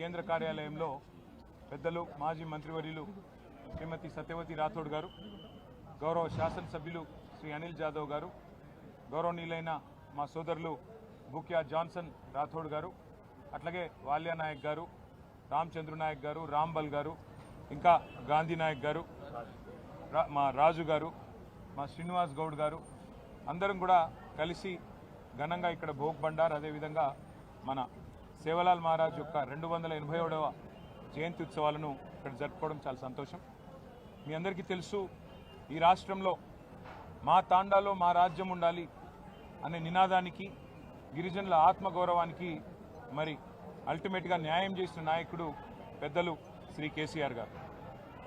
కేంద్ర కార్యాలయంలో పెద్దలు మాజీ మంత్రివర్యులు శ్రీమతి సత్యవతి రాథోడ్ గారు, గౌరవ శాసనసభ్యులు శ్రీ అనిల్ జాదవ్ గారు, గౌరవనీయులైన మా సోదరులు బుక్యా జాన్సన్ రాథోడ్ గారు, అట్లాగే వాల్యా నాయక్ గారు, రామచంద్ర నాయక్ గారు, రాంబల్ గారు, ఇంకా గాంధీ నాయక్ గారు, మా రాజు గారు, మా శ్రీనివాస్ గౌడ్ గారు అందరం కూడా కలిసి ఘనంగా ఇక్కడ భోగ్ బండార్, అదేవిధంగా మన సేవలాల్ మహారాజ్ యొక్క 287వ జయంతి ఉత్సవాలను ఇక్కడ జరుపుకోవడం చాలా సంతోషం. మీ అందరికీ తెలుసు, ఈ రాష్ట్రంలో మా తాండాలో మా రాజ్యం ఉండాలి అనే నినాదానికి, గిరిజనుల ఆత్మగౌరవానికి మరి అల్టిమేట్గా న్యాయం చేసిన నాయకుడు పెద్దలు శ్రీ కేసీఆర్ గారు.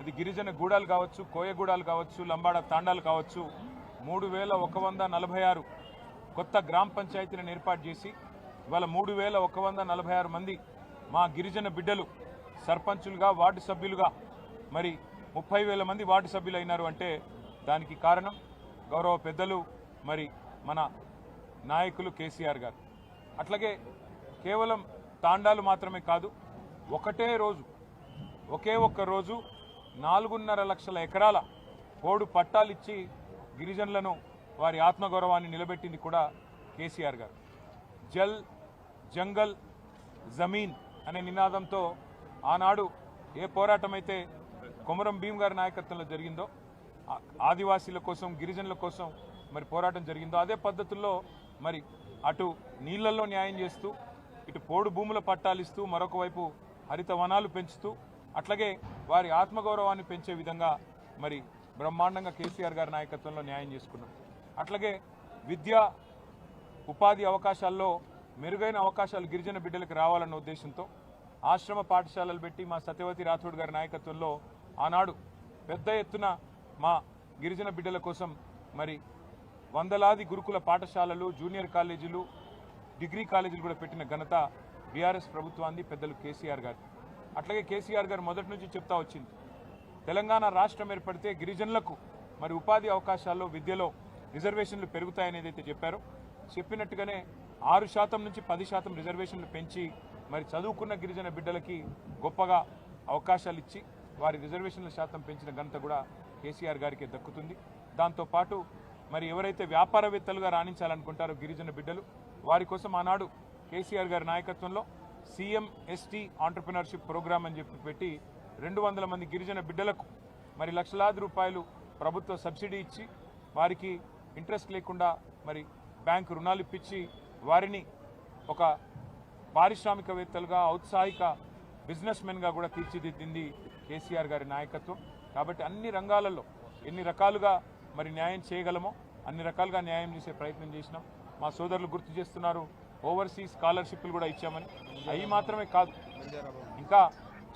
అది గిరిజన గూడాలు కావచ్చు, కోయగూడాలు కావచ్చు, లంబాడ తాండాలు కావచ్చు, 3146 కొత్త గ్రామ పంచాయతీలను ఏర్పాటు చేసి ఇవాళ 3146 మంది మా గిరిజన బిడ్డలు సర్పంచులుగా, వార్డు సభ్యులుగా, మరి 30,000 మంది వార్డు సభ్యులు అయినారు అంటే దానికి కారణం గౌరవ పెద్దలు మరి మన నాయకులు కేసీఆర్ గారు. అట్లాగే కేవలం తాండాలు మాత్రమే కాదు, ఒకే ఒక్క రోజు 4.5 లక్షల ఎకరాల పోడు పట్టాలిచ్చి గిరిజనులను వారి ఆత్మగౌరవాన్ని నిలబెట్టింది కూడా కేసీఆర్ గారు. జల్, జంగల్, జమీన్ అనే నినాదంతో ఆనాడు ఏ పోరాటం అయితే కొమరం భీం గారి నాయకత్వంలో జరిగిందో, ఆదివాసీల కోసం, గిరిజనుల కోసం మరి పోరాటం జరిగిందో, అదే పద్ధతుల్లో మరి అటు నీళ్లలో న్యాయం చేస్తూ, ఇటు పోడు భూముల పట్టాలిస్తూ, మరొక వైపు హరిత వనాలు పెంచుతూ, అట్లాగే వారి ఆత్మగౌరవాన్ని పెంచే విధంగా మరి బ్రహ్మాండంగా కేసీఆర్ గారి నాయకత్వంలో న్యాయం చేసుకున్నాం. అట్లాగే విద్యా ఉపాధి అవకాశాల్లో మెరుగైన అవకాశాలు గిరిజన బిడ్డలకు రావాలన్న ఉద్దేశంతో ఆశ్రమ పాఠశాలలు పెట్టి మా సత్యవతి రాథోడ్ గారి నాయకత్వంలో ఆనాడు పెద్ద ఎత్తున మా గిరిజన బిడ్డల కోసం మరి వందలాది గురుకుల పాఠశాలలు, జూనియర్ కాలేజీలు, డిగ్రీ కాలేజీలు కూడా పెట్టిన ఘనత బీఆర్ఎస్ ప్రభుత్వాన్ని, పెద్దలు కేసీఆర్ గారు. అట్లాగే కేసీఆర్ గారు మొదటి నుంచి చెప్తా వచ్చింది, తెలంగాణ రాష్ట్రం ఏర్పడితే గిరిజనులకు మరి ఉపాధి అవకాశాల్లో, విద్యలో రిజర్వేషన్లు పెరుగుతాయని ఏదైతే చెప్పారో, చెప్పినట్టుగానే 6% నుంచి 10% రిజర్వేషన్లు పెంచి మరి చదువుకున్న గిరిజన బిడ్డలకి గొప్పగా అవకాశాలు ఇచ్చి వారి రిజర్వేషన్ల శాతం పెంచిన ఘనత కూడా కేసీఆర్ గారికి దక్కుతుంది. దాంతోపాటు మరి ఎవరైతే వ్యాపారవేత్తలుగా రాణించాలనుకుంటారో గిరిజన బిడ్డలు, వారి కోసం ఆనాడు కేసీఆర్ గారి నాయకత్వంలో సీఎం ఎస్టీ ఆంటర్ప్రినర్షిప్ ప్రోగ్రామ్ అని చెప్పి పెట్టి 200 మంది గిరిజన బిడ్డలకు మరి లక్షలాది రూపాయలు ప్రభుత్వ సబ్సిడీ ఇచ్చి వారికి ఇంట్రెస్ట్ లేకుండా మరి బ్యాంకు రుణాలు ఇప్పించి వారిని ఒక పారిశ్రామికవేత్తలుగా, ఔత్సాహిక బిజినెస్ మెన్గా కూడా తీర్చిదిద్దింది కేసీఆర్ గారి నాయకత్వం. కాబట్టి అన్ని రంగాలలో ఎన్ని రకాలుగా మరి న్యాయం చేయగలమో అన్ని రకాలుగా న్యాయం చేసే ప్రయత్నం చేసినాం. మా సోదరులు గుర్తు చేస్తున్నారు, ఓవర్సీస్ స్కాలర్షిప్లు కూడా ఇచ్చామని. అవి మాత్రమే కాదు, ఇంకా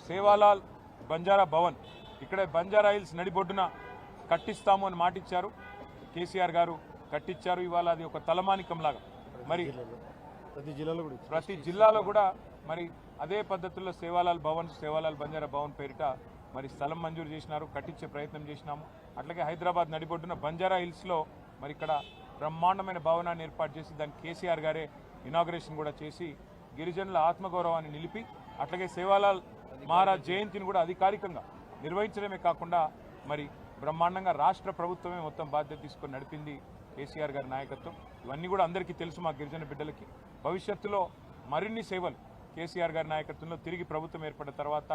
సేవాలాల్ బంజారా భవన్ ఇక్కడే బంజారా హిల్స్ నడిబొడ్డున కట్టిస్తాము అని మాటిచ్చారు కేసీఆర్ గారు, కట్టించారు. ఇవాళ అది ఒక తలమానికంలాగా మరి ప్రతి జిల్లాలో కూడా మరి అదే పద్ధతుల్లో సేవాలాల్ బంజారా భవన్ పేరిట మరి స్థలం మంజూరు చేసినారు, కట్టించే ప్రయత్నం చేసినాము. అట్లాగే హైదరాబాద్ నడిబొడ్డున బంజారా హిల్స్లో మరి ఇక్కడ బ్రహ్మాండమైన భవనాన్ని ఏర్పాటు చేసి దానికి కేసీఆర్ గారే ఇనాగ్రేషన్ కూడా చేసి గిరిజనుల ఆత్మగౌరవాన్ని నిలిపి, అట్లాగే సేవాలాల్ మహారాజ్ జయంతిని కూడా అధికారికంగా నిర్వహించడమే కాకుండా మరి బ్రహ్మాండంగా రాష్ట్ర ప్రభుత్వమే మొత్తం బాధ్యత తీసుకొని నడిపింది కేసీఆర్ గారి నాయకత్వం. ఇవన్నీ కూడా అందరికీ తెలుసు మా గిరిజన బిడ్డలకి. భవిష్యత్తులో మరిన్ని సేవలు కేసీఆర్ గారి నాయకత్వంలో తిరిగి ప్రభుత్వం ఏర్పడిన తర్వాత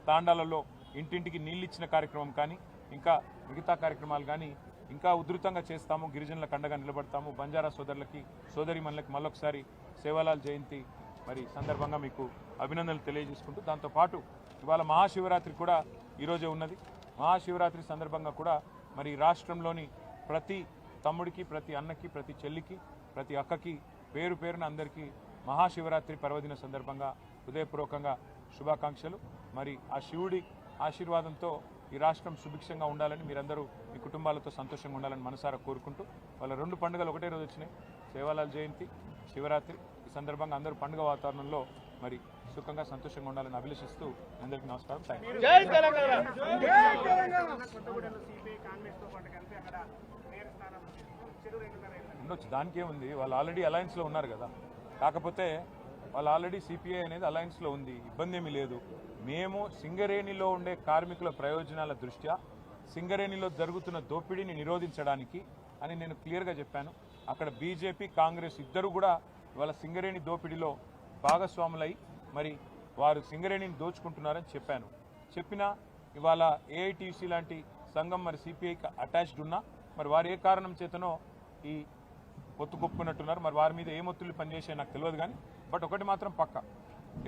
తాండాలలో ఇంటింటికి నీళ్ళు ఇచ్చిన కార్యక్రమం కానీ, ఇంకా మిగతా కార్యక్రమాలు కానీ ఇంకా ఉధృతంగా చేస్తాము. గిరిజనులకు అండగా నిలబడతాము. బంజారా సోదరులకి, సోదరిమణులకి మళ్ళొకసారి సేవాలాల్ జయంతి మరి సందర్భంగా మీకు అభినందనలు తెలియజేసుకుంటూ, దాంతోపాటు ఇవాళ మహాశివరాత్రి కూడా ఈరోజే ఉన్నది. మహాశివరాత్రి సందర్భంగా కూడా మరి రాష్ట్రంలోని ప్రతి తమ్ముడికి, ప్రతి అన్నకి, ప్రతి చెల్లికి, ప్రతి అక్కకి పేరు పేరున అందరికీ మహాశివరాత్రి పర్వదిన సందర్భంగా హృదయపూర్వకంగా శుభాకాంక్షలు. మరి ఆ శివుడి ఆశీర్వాదంతో ఈ రాష్ట్రం సుభిక్షంగా ఉండాలని, మీరందరూ మీ కుటుంబాలతో సంతోషంగా ఉండాలని మనసారా కోరుకుంటూ, వాళ్ళ 2 పండుగలు ఒకటే రోజు వచ్చినాయి, సేవాలాల్ జయంతి, శివరాత్రి. ఈ సందర్భంగా అందరూ పండుగ వాతావరణంలో మరి సుఖంగా సంతోషంగా ఉండాలని అభిలషిస్తూ అందరికీ నమస్కారం. ఉండొచ్చు, దానికేముంది, వాళ్ళు ఆల్రెడీ అలయన్స్లో ఉన్నారు కదా. కాకపోతే వాళ్ళు ఆల్రెడీ సిపిఐ అనేది అలయన్స్లో ఉంది, ఇబ్బంది ఏమీ లేదు. మేము సింగరేణిలో ఉండే కార్మికుల ప్రయోజనాల దృష్ట్యా సింగరేణిలో జరుగుతున్న దోపిడీని నిరోధించడానికి అని నేను క్లియర్గా చెప్పాను. అక్కడ బీజేపీ కాంగ్రెస్ ఇద్దరు కూడా ఇవాళ సింగరేణి దోపిడీలో భాగస్వాములై మరి వారు సింగరేణిని దోచుకుంటున్నారని చెప్పినా ఇవాళ ఏఐటీసీ లాంటి సంఘం మరి సిపిఐకి అటాచ్డ్ ఉన్నా మరి వారు ఏ కారణం చేతనో ఈ పొత్తు కొప్పుకున్నట్టున్నారు. మరి వారి మీద ఏం ఒత్తిళ్లు పనిచేసాయో నాకు తెలియదు కానీ బట్ ఒకటి మాత్రం పక్క,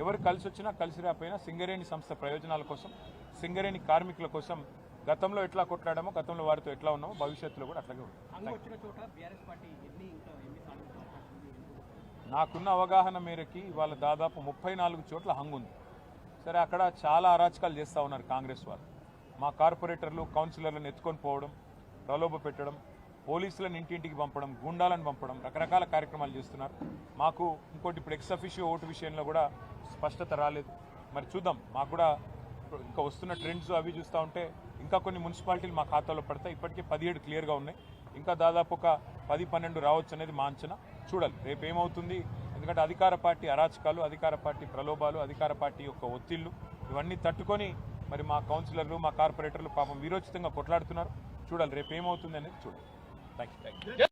ఎవరు కలిసి వచ్చినా కలిసి రాకపోయినా సింగరేణి సంస్థ ప్రయోజనాల కోసం, సింగరేణి కార్మికుల కోసం గతంలో ఎట్లా కొట్లాడామో, గతంలో వారితో ఎట్లా ఉన్నామో భవిష్యత్తులో కూడా అట్లాగే ఉంటుంది. నాకున్న అవగాహన మేరకి వాళ్ళ దాదాపు 34 చోట్ల హంగుంది. సరే, అక్కడ చాలా అరాచకాలు చేస్తూ ఉన్నారు కాంగ్రెస్ వాళ్ళు. మా కార్పొరేటర్లు కౌన్సిలర్లను ఎత్తుకొని పోవడం, ప్రలోభ పెట్టడం, పోలీసులను ఇంటింటికి పంపడం, గుండాలను పంపడం, రకరకాల కార్యక్రమాలు చేస్తున్నారు. మాకు ఇంకోటి ఇప్పుడు ఎక్స్ అఫిషియో ఓటు విషయంలో కూడా స్పష్టత రాలేదు. మరి చూద్దాం, మాకు కూడా ఇంకా వస్తున్న ట్రెండ్స్ అవి చూస్తూ ఉంటే ఇంకా కొన్ని మున్సిపాలిటీలు మా ఖాతాలో పడతాయి. ఇప్పటికే 17 క్లియర్గా ఉన్నాయి, ఇంకా దాదాపు ఒక 10-12 రావచ్చు అనేది మా అంచనా. చూడాలి రేపు ఏమవుతుంది. ఎందుకంటే అధికార పార్టీ అరాచకాలు, అధికార పార్టీ ప్రలోభాలు, అధికార పార్టీ యొక్క ఒత్తిళ్లు ఇవన్నీ తట్టుకొని మరి మా కౌన్సిలర్లు, మా కార్పొరేటర్లు పాపం వీరోచితంగా కొట్లాడుతున్నారు. చూడాలి రేపు ఏమవుతుంది అనేది చూడాలి. Thank you.